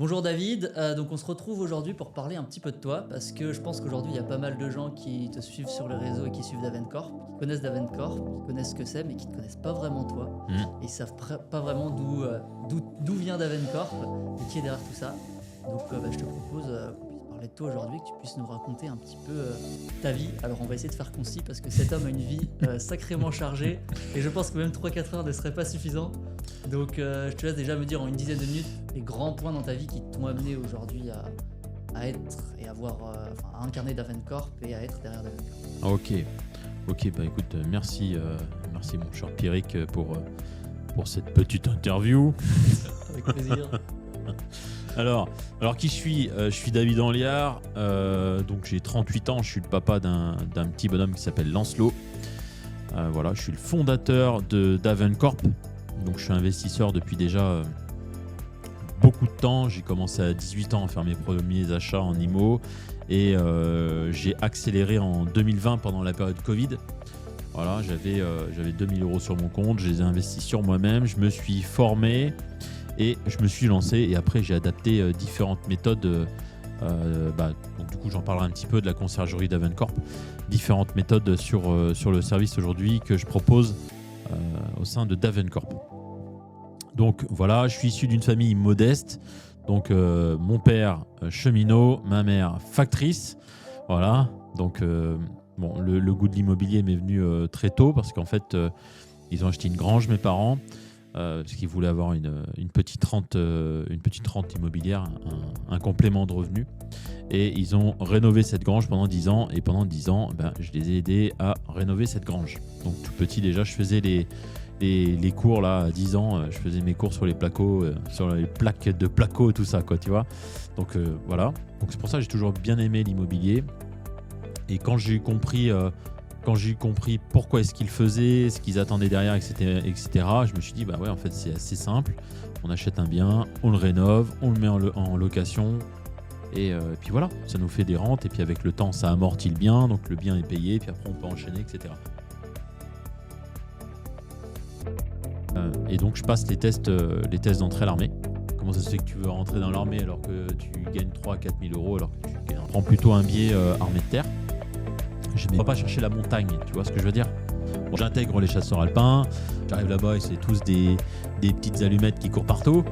Bonjour David, donc on se retrouve aujourd'hui pour parler un petit peu de toi parce que je pense qu'aujourd'hui il y a pas mal de gens qui te suivent sur les réseaux et qui suivent Davencorp, qui connaissent Davencorp, qui connaissent ce que c'est mais qui ne te connaissent pas vraiment toi et ils savent pas vraiment d'où vient Davencorp et qui est derrière tout ça. Donc je te propose qu'on puisse parler de toi aujourd'hui, que tu puisses nous raconter un petit peu ta vie. Alors on va essayer de faire concis parce que cet homme a une vie sacrément chargée et je pense que même 3-4 heures ne seraient pas suffisants. Donc je te laisse déjà me dire en une dizaine de minutes les grands points dans ta vie qui t'ont amené aujourd'hui à être et à incarner Davencorp et à être derrière Davencorp. Ok, bah écoute, merci mon cher Pierrick pour cette petite interview. Avec plaisir. Alors qui je suis Je suis David Anliard, donc j'ai 38 ans, je suis le papa d'un petit bonhomme qui s'appelle Lancelot. Voilà, je suis le fondateur de Davencorp, donc je suis investisseur depuis déjà beaucoup de temps. J'ai commencé à 18 ans à faire mes premiers achats en IMO et j'ai accéléré en 2020 pendant la période Covid. Voilà, j'avais 2000 € sur mon compte, je les ai investis sur moi-même, je me suis formé et je me suis lancé et après j'ai adapté différentes méthodes. Donc du coup j'en parlerai un petit peu de la conciergerie Davencorp, différentes méthodes sur le service aujourd'hui que je propose au sein de Davencorp. Donc voilà, je suis issu d'une famille modeste. Donc mon père cheminot, ma mère factrice. Voilà. Donc le goût de l'immobilier m'est venu très tôt parce qu'en fait ils ont acheté une grange, mes parents, parce qu'ils voulaient avoir une petite rente immobilière, un complément de revenus. Et ils ont rénové cette grange pendant 10 ans. Et pendant 10 ans, je les ai aidés à rénover cette grange. Donc tout petit déjà, je faisais les cours là à 10 ans, je faisais mes cours sur les placos, sur les plaques de placo, tout ça, quoi, tu vois. Donc voilà. Donc c'est pour ça que j'ai toujours bien aimé l'immobilier. Et quand j'ai compris pourquoi est-ce qu'ils faisaient, ce qu'ils attendaient derrière, etc., je me suis dit, en fait, c'est assez simple. On achète un bien, on le rénove, on le met en location. Et puis voilà, ça nous fait des rentes. Et puis avec le temps, ça amortit le bien. Donc le bien est payé. Puis après, on peut enchaîner, etc. Et donc je passe les tests d'entrée à l'armée. Comment ça se fait que tu veux rentrer dans l'armée alors que tu gagnes 3 à 4 000 € alors que tu prends plutôt un billet armée de terre? Je ne vais pas chercher la montagne, tu vois ce que je veux dire? Bon, j'intègre les chasseurs alpins, j'arrive là-bas et c'est tous des petites allumettes qui courent partout.